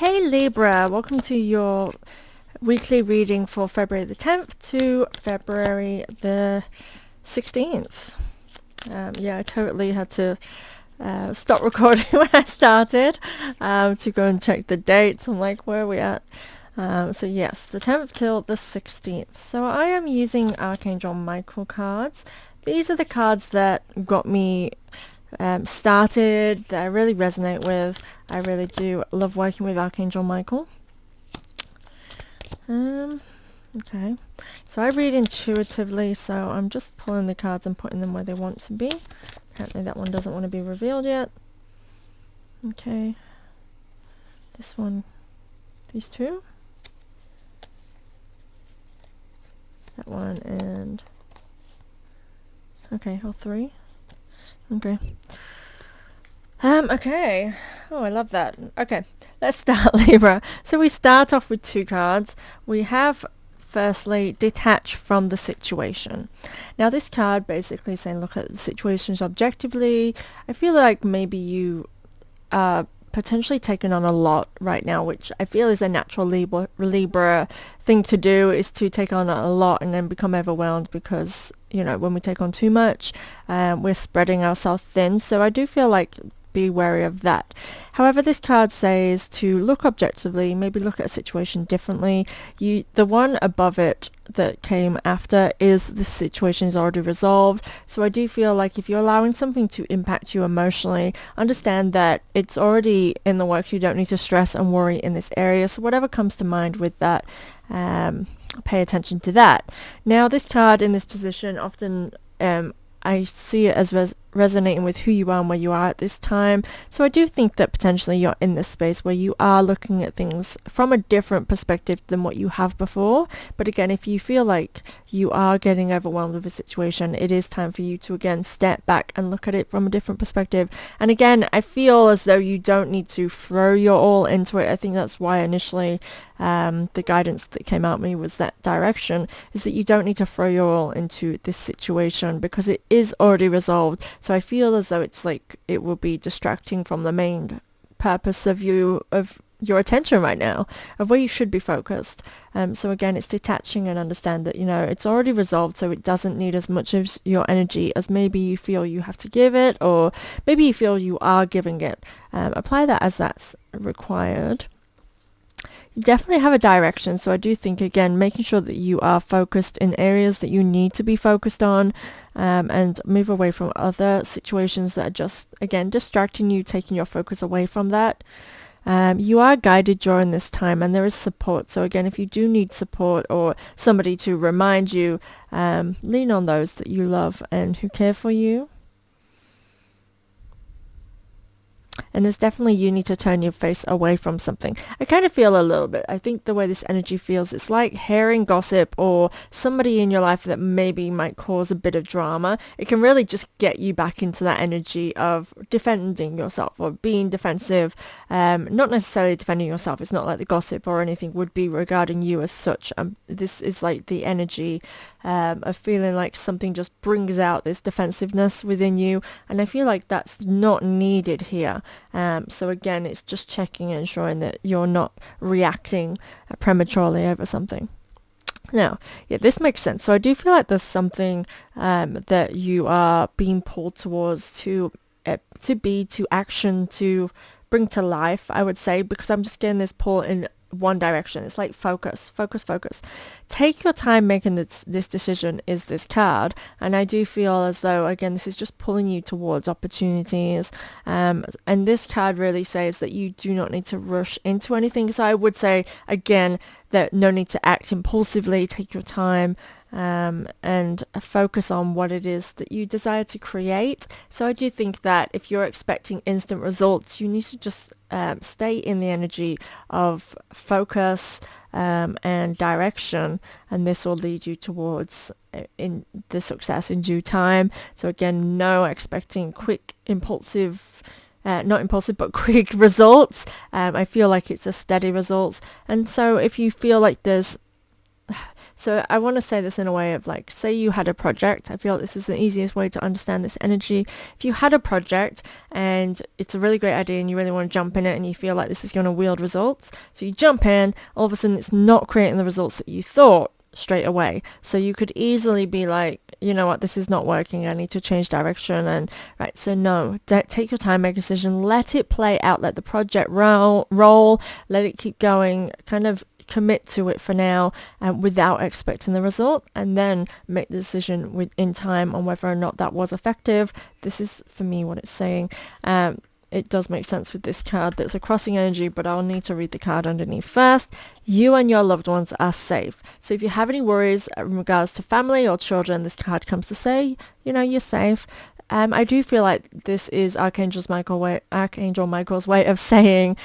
Hey Libra, welcome to your weekly reading for February the 10th to February the 16th. I totally had to stop recording when I started to go and check the dates. I'm like, where are we at? So yes, the 10th till the 16th. So I am using Archangel Michael cards. These are the cards that got me started, that I really resonate with. I really do love working with Archangel Michael. Okay, so I read intuitively, so I'm just pulling the cards and putting them where they want to be. Apparently that one doesn't want to be revealed yet. Okay, this one, these two, that one, and okay, all three. Okay. Okay. Oh, I love that. Okay, let's start, Libra. So we start off with two cards. We have, firstly, detach from the situation. Now, this card basically saying look at the situations objectively. I feel like maybe you are potentially taking on a lot right now, which I feel is a natural Libra thing to do, is to take on a lot and then become overwhelmed because, you know, when we take on too much, we're spreading ourselves thin. So I do feel like be wary of that. However, this card says to look objectively, maybe look at a situation differently. The one above it that came after is the situation is already resolved. So I do feel like if you're allowing something to impact you emotionally, understand that it's already in the works. You don't need to stress and worry in this area. So whatever comes to mind with that, pay attention to that. Now, this card in this position often I see it as resonating with who you are and where you are at this time. So I do think that potentially you're in this space where you are looking at things from a different perspective than what you have before. But again, if you feel like you are getting overwhelmed with a situation, it is time for you to again step back and look at it from a different perspective. And again, I feel as though you don't need to throw your all into it. I think that's why initially the guidance that came out at me was that direction, is that you don't need to throw your all into this situation because it is already resolved. So I feel as though it's like it will be distracting from the main purpose of your attention right now, of where you should be focused. So again, it's detaching and understand that, you know, it's already resolved, so it doesn't need as much of your energy as maybe you feel you have to give it, or maybe you feel you are giving it. Apply that as that's required. You definitely have a direction, so I do think, again, making sure that you are focused in areas that you need to be focused on, and move away from other situations that are just, again, distracting you, taking your focus away from that. You are guided during this time, and there is support. So again, if you do need support or somebody to remind you, lean on those that you love and who care for you. And there's definitely, you need to turn your face away from something. I kind of feel a little bit, I think the way this energy feels, it's like hearing gossip or somebody in your life that maybe might cause a bit of drama. It can really just get you back into that energy of defending yourself or being defensive. Not necessarily defending yourself. It's not like the gossip or anything would be regarding you as such. This is like the energy of feeling like something just brings out this defensiveness within you. And I feel like that's not needed here. So again, it's just checking and ensuring that you're not reacting prematurely over something. Now, yeah, this makes sense. So I do feel like there's something that you are being pulled towards to action, to bring to life, I would say, because I'm just getting this pull in one direction. It's like focus. Take your time making this decision is this card. And I do feel as though, again, this is just pulling you towards opportunities. And this card really says that you do not need to rush into anything. So I would say, again, that no need to act impulsively. Take your time. And focus on what it is that you desire to create. So I do think that if you're expecting instant results, you need to just stay in the energy of focus and direction, and this will lead you towards in the success in due time. So again, no expecting quick, impulsive, not impulsive, but quick results. I feel like it's a steady results. And so if you feel like there's so I want to say this in a way of like, say you had a project. I feel like this is the easiest way to understand this energy. If you had a project and it's a really great idea and you really want to jump in it and you feel like this is going to wield results, so you jump in, all of a sudden it's not creating the results that you thought straight away. So you could easily be like, you know what, this is not working, I need to change direction. And right, so no, take your time, make a decision, let it play out, let the project roll, let it keep going, kind of commit to it for now, without expecting the result, and then make the decision in time on whether or not that was effective. This is for me what it's saying. It does make sense with this card. That's a crossing energy, but I'll need to read the card underneath first. You and your loved ones are safe. So if you have any worries in regards to family or children, this card comes to say, you know, you're safe. I do feel like this is Archangel Michael's way of saying,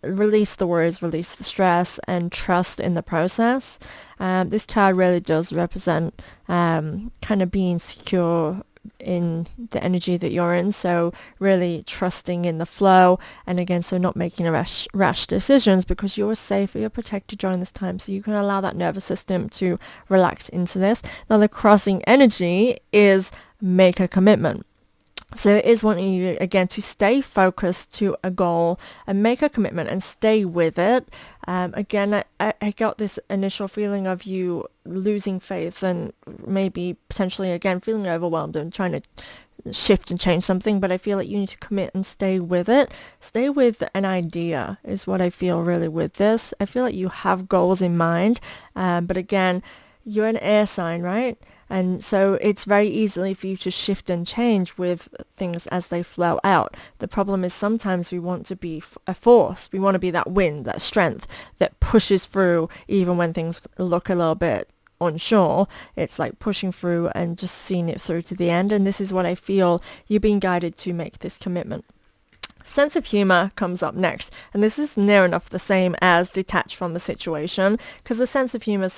release the worries, release the stress, and trust in the process. This card really does represent kind of being secure in the energy that you're in, so really trusting in the flow, and again, so not making rash decisions, because you're safe, you're protected during this time, so you can allow that nervous system to relax into this. Now the crossing energy is make a commitment. So it is wanting you, again, to stay focused to a goal and make a commitment and stay with it. Again, I got this initial feeling of you losing faith and maybe potentially, again, feeling overwhelmed and trying to shift and change something. But I feel like you need to commit and stay with it. Stay with an idea is what I feel really with this. I feel like you have goals in mind. But again, you're an air sign, right? And so it's very easily for you to shift and change with things as they flow out. The problem is sometimes we want to be a force. We want to be that wind, that strength that pushes through even when things look a little bit unsure. It's like pushing through and just seeing it through to the end. And this is what I feel you're being guided to make this commitment. Sense of humor comes up next, and this is near enough the same as detach from the situation, because the sense of humor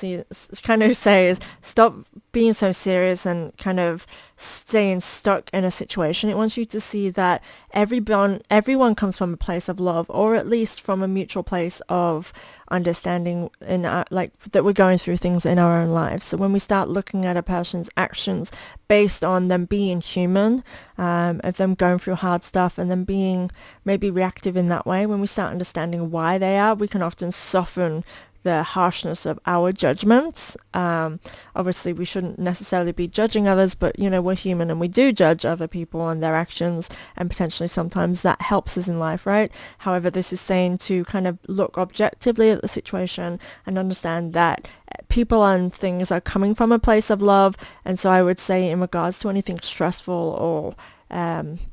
kind of says stop being so serious and kind of staying stuck in a situation. It wants you to see that everyone comes from a place of love, or at least from a mutual place of understanding in like that we're going through things in our own lives. So when we start looking at a person's actions based on them being human, of them going through hard stuff and them being maybe reactive in that way, when we start understanding why they are, we can often soften the harshness of our judgments. Obviously we shouldn't necessarily be judging others, but you know, we're human and we do judge other people and their actions, and potentially sometimes that helps us in life, right? However, this is saying to kind of look objectively at the situation and understand that people and things are coming from a place of love. And so I would say in regards to anything stressful or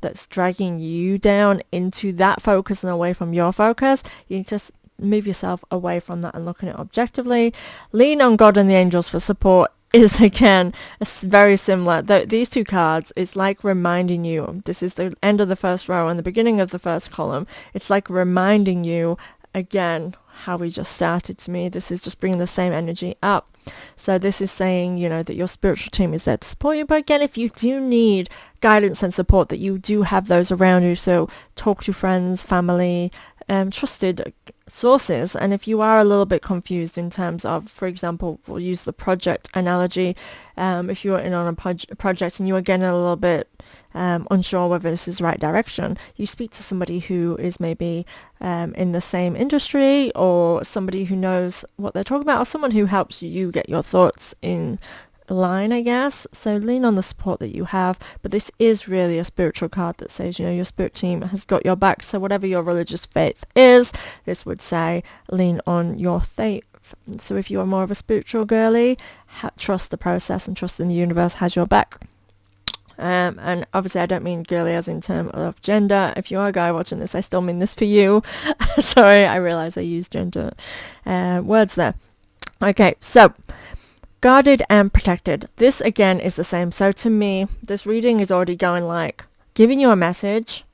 that's dragging you down into that focus and away from your focus, you need to move yourself away from that and look at it objectively. Lean on God and the angels for support is again very similar. These two cards, it's like reminding you, this is the end of the first row and the beginning of the first column. It's like reminding you again how we just started. To me, this is just bringing the same energy up. So this is saying, you know, that your spiritual team is there to support you. But again, if you do need guidance and support, that you do have those around you. So talk to friends, family, trusted sources. And if you are a little bit confused in terms of, for example, we'll use the project analogy. If you're in on a project and you are getting a little bit unsure whether this is the right direction, you speak to somebody who is maybe in the same industry, or somebody who knows what they're talking about, or someone who helps you get your thoughts in line, I guess. So lean on the support that you have. But this is really a spiritual card that says, you know, your spirit team has got your back. So whatever your religious faith is, this would say lean on your faith. So if you are more of a spiritual girly, trust the process and trust in the universe has your back. And obviously I don't mean girly as in terms of gender. If you are a guy watching this, I still mean this for you. Sorry, I realize I used gender words there. Okay, so guarded and protected. This again is the same. So to me, this reading is already going like giving you a message,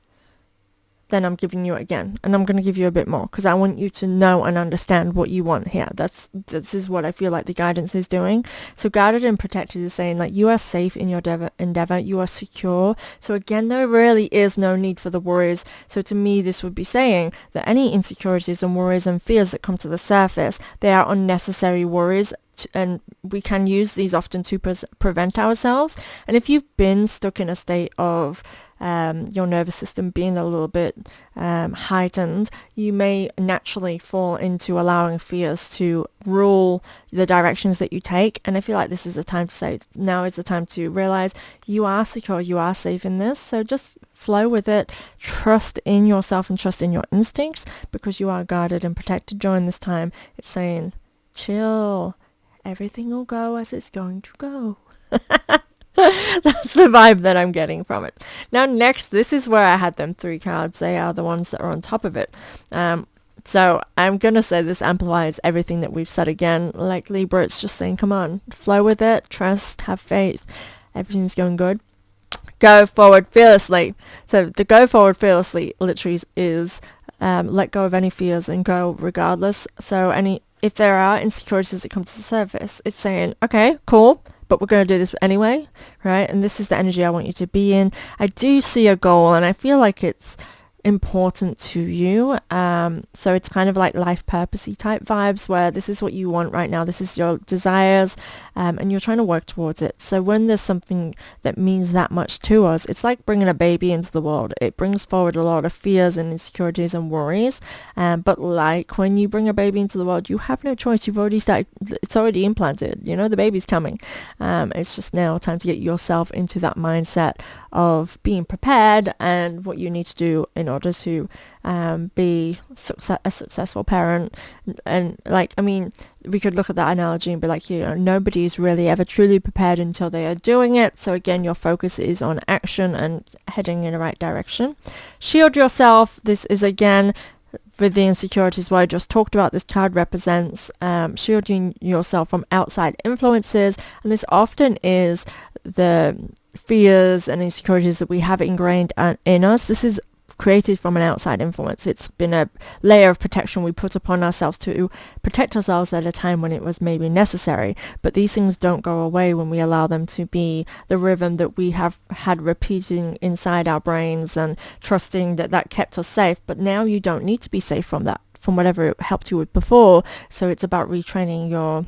then I'm giving you it again, and I'm going to give you a bit more because I want you to know and understand what you want here. This is what I feel like the guidance is doing. So guarded and protected is saying like you are safe in your endeavor, you are secure. So again, there really is no need for the worries. So to me, this would be saying that any insecurities and worries and fears that come to the surface, they are unnecessary worries. and we can use these often to prevent ourselves. And if you've been stuck in a state of your nervous system being a little bit heightened, you may naturally fall into allowing fears to rule the directions that you take. And I feel like this is the time to say, now is the time to realize you are secure, you are safe in this. So just flow with it, trust in yourself and trust in your instincts, because you are guarded and protected during this time. It's saying, chill, everything will go as it's going to go. That's the vibe that I'm getting from it. Now next, this is where I had them 3 cards. They are the ones that are on top of it. So I'm going to say this amplifies everything that we've said again. Like Libra, it's just saying, come on, flow with it, trust, have faith. Everything's going good. Go forward fearlessly. So the go forward fearlessly literally is let go of any fears and go regardless. So if there are insecurities that come to the surface, it's saying, okay, cool, but we're going to do this anyway, right? And this is the energy I want you to be in. I do see a goal, and I feel like it's important to you. So it's kind of like life purposey type vibes, where this is what you want right now, this is your desires, and you're trying to work towards it. So when there's something that means that much to us, it's like bringing a baby into the world. It brings forward a lot of fears and insecurities and worries, but like when you bring a baby into the world, you have no choice. You've already started, it's already implanted, the baby's coming. It's just now time to get yourself into that mindset of being prepared and what you need to do in order to be a successful parent. And we could look at that analogy and be like, nobody's really ever truly prepared until they are doing it. So again, your focus is on action and heading in the right direction. Shield yourself. This is again with the insecurities what I just talked about. This card represents shielding yourself from outside influences, and this often is the fears and insecurities that we have ingrained in us. This is created from an outside influence. It's been a layer of protection we put upon ourselves to protect ourselves at a time when it was maybe necessary. But these things don't go away when we allow them to be the rhythm that we have had repeating inside our brains and trusting that kept us safe. But now you don't need to be safe from that, from whatever it helped you with before. So it's about retraining your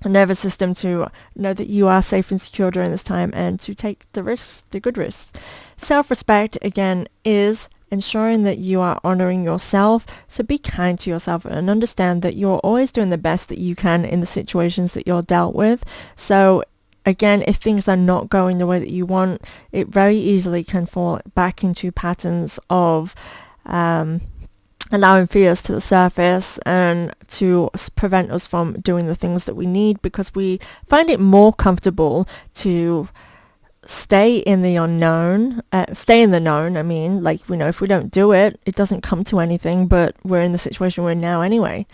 nervous system to know that you are safe and secure during this time, and to take the risks, the good risks. Self-respect, again, is ensuring that you are honoring yourself. So be kind to yourself and understand that you're always doing the best that you can in the situations that you're dealt with. So again, if things are not going the way that you want, it very easily can fall back into patterns of allowing fears to the surface and to prevent us from doing the things that we need, because we find it more comfortable to stay in the unknown, stay in the known. If we don't do it, it doesn't come to anything, but we're in the situation we're in now anyway.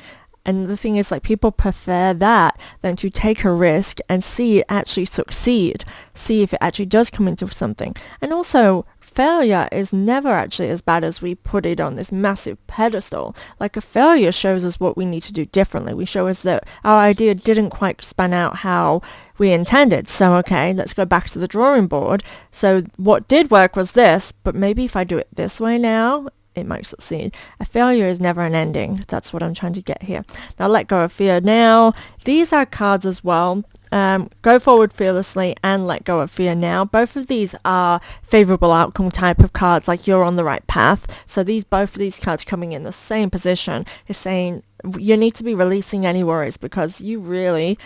And the thing is, people prefer that than to take a risk and see it actually succeed, see if it actually does come into something. And also, failure is never actually as bad as we put it on this massive pedestal. Like, a failure shows us what we need to do differently. We show us that our idea didn't quite span out how we intended. So, okay, let's go back to the drawing board. So what did work was this, but maybe if I do it this way now, it might succeed. A failure is never an ending. That's what I'm trying to get here. Now, let go of fear now. These are cards as well. Go forward fearlessly and let go of fear now. Both of these are favorable outcome type of cards, like you're on the right path. So both of these cards coming in the same position is saying you need to be releasing any worries, because you really,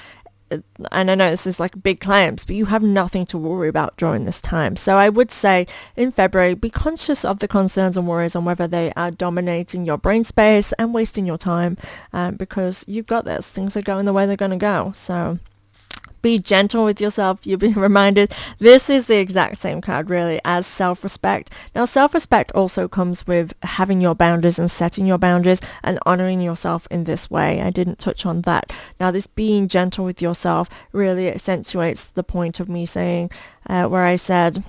and I know this is like big claims, but you have nothing to worry about during this time. So I would say in February, be conscious of the concerns and worries on whether they are dominating your brain space and wasting your time, because you've got this. Things are going the way they're going to go. So be gentle with yourself. You'll be reminded this is the exact same card really as self-respect. Now, self-respect also comes with having your boundaries and setting your boundaries and honoring yourself in this way. I didn't touch on that. Now, this being gentle with yourself really accentuates the point of me saying where I said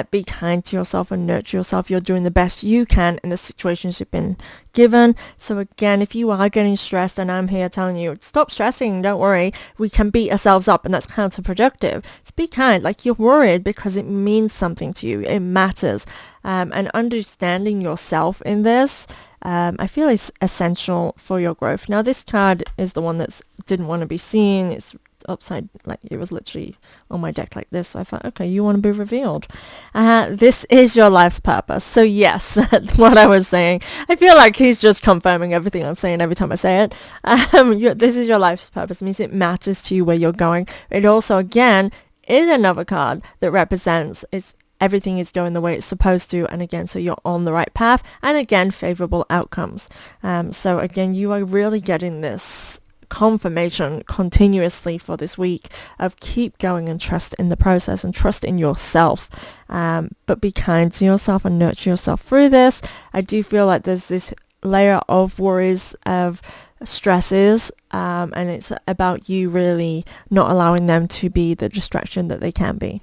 be kind to yourself and nurture yourself. You're doing the best you can in the situations you've been given. So again, if you are getting stressed, and I'm here telling you, stop stressing, don't worry, we can beat ourselves up, and that's counterproductive. Just be kind, like you're worried because it means something to you, it matters. And understanding yourself in this I feel is essential for your growth. Now this card is the one that's didn't want to be seen. It's upside, like it was literally on my deck like this, so I thought, okay, you want to be revealed. This is your life's purpose. So yes, what I was saying, I feel like he's just confirming everything I'm saying every time I say it. This is your life's purpose. It means it matters to you where you're going. It also, again, is another card that represents everything is going the way it's supposed to, and again, so you're on the right path, and again, favorable outcomes. So again, you are really getting this confirmation continuously for this week of keep going and trust in the process and trust in yourself, but be kind to yourself and nurture yourself through this. I do feel like there's this layer of worries, of stresses, and it's about you really not allowing them to be the distraction that they can be.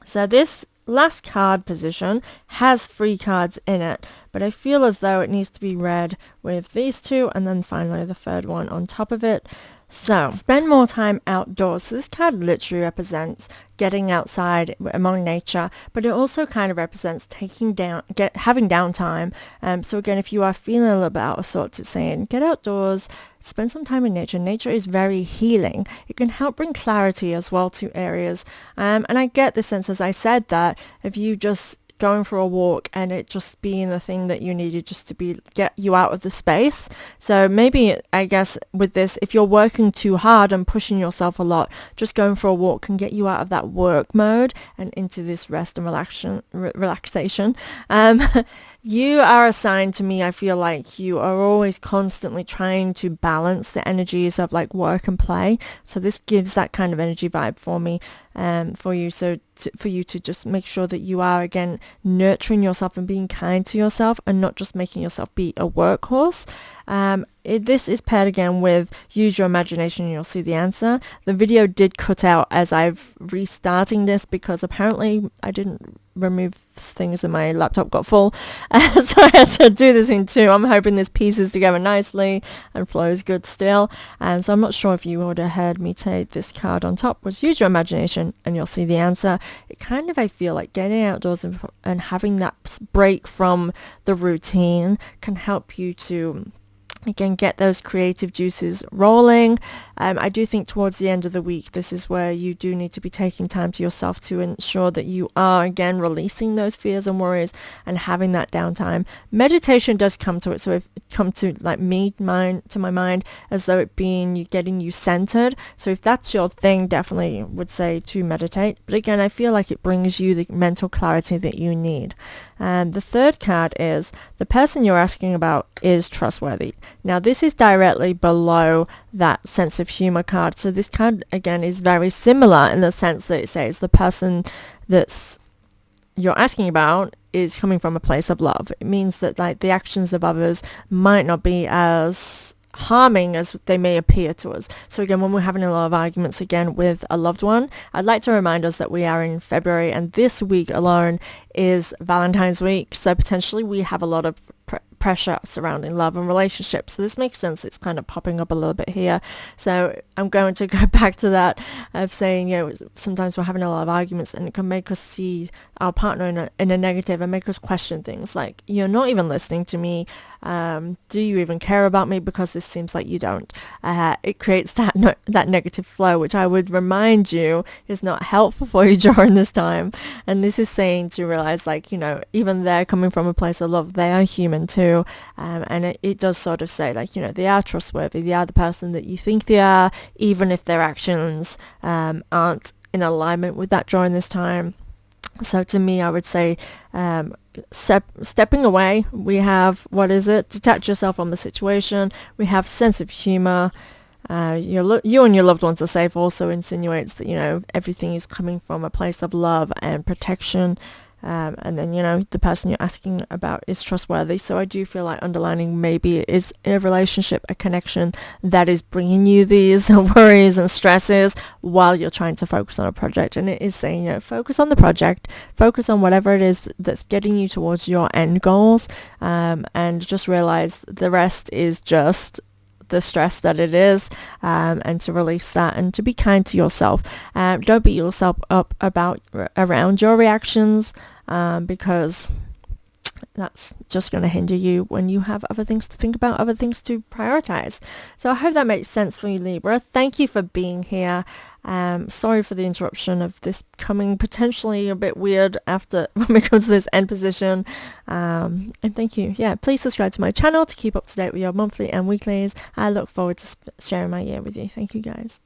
So this last card position has 3 cards in it, but I feel as though it needs to be read with these 2 and then finally the third one on top of it. So spend more time outdoors. So this card literally represents getting outside among nature, but it also kind of represents having downtime. So again, if you are feeling a little bit out of sorts, it's saying get outdoors, spend some time in nature. Nature is very healing. It can help bring clarity as well to areas. And I get the sense, as I said, that if you just going for a walk and it just being the thing that you needed just to get you out of the space. So maybe, I guess, with this, if you're working too hard and pushing yourself a lot, just going for a walk can get you out of that work mode and into this rest and relaxation. You are assigned to me, I feel like you are always constantly trying to balance the energies of like work and play. So this gives that kind of energy vibe for me, for you. So for you to just make sure that you are, again, nurturing yourself and being kind to yourself and not just making yourself be a workhorse. This is paired again with use your imagination and you'll see the answer. The video did cut out as I've restarting this because apparently I didn't remove things and my laptop got full. So I had to do this in 2. I'm hoping this pieces together nicely and flows good still. So I'm not sure if you would have heard me take this card on top was use your imagination and you'll see the answer. It kind of, I feel like getting outdoors and having that break from the routine can help you to, again, get those creative juices rolling. I do think towards the end of the week, this is where you do need to be taking time to yourself to ensure that you are, again, releasing those fears and worries and having that downtime. Meditation does come to it. So it come to like to my mind as though it being getting you centered. So if that's your thing, definitely would say to meditate. But again, I feel like it brings you the mental clarity that you need. And the third card is the person you're asking about is trustworthy. Now this is directly below that sense of humor card. So this card, again, is very similar in the sense that it says the person that's you're asking about is coming from a place of love. It means that like the actions of others might not be as harming as they may appear to us. So again, when we're having a lot of arguments again with a loved one, I'd like to remind us that we are in February and this week alone is Valentine's week. So potentially we have a lot of pressure surrounding love and relationships. So this makes sense. It's kind of popping up a little bit here. So I'm going to go back to that of saying, sometimes we're having a lot of arguments and it can make us see our partner in a negative and make us question things like, you're not even listening to me. Do you even care about me? Because this seems like you don't. It creates that negative flow, which I would remind you is not helpful for you during this time. And this is saying to realize, like, even they're coming from a place of love, they are human too. And it does sort of say, like, they are trustworthy. They are the person that you think they are, even if their actions aren't in alignment with that during this time. So to me, I would say stepping away, we have, detach yourself from the situation. We have sense of humor. You and your loved ones are safe also insinuates that, everything is coming from a place of love and protection. And then, the person you're asking about is trustworthy. So I do feel like underlining maybe it is a relationship, a connection that is bringing you these worries and stresses while you're trying to focus on a project. And it is saying, focus on the project, focus on whatever it is that's getting you towards your end goals, and just realize the rest is just the stress that it is, and to release that and to be kind to yourself. Don't beat yourself up around your reactions, because That's just going to hinder you when you have other things to think about, other things to prioritize. So I hope that makes sense for you, Libra. Thank you for being here. Sorry for the interruption of this coming potentially a bit weird after when we come to this end position. And thank you. Yeah, please subscribe to my channel to keep up to date with your monthly and weeklies. I look forward to sharing my year with you. Thank you, guys.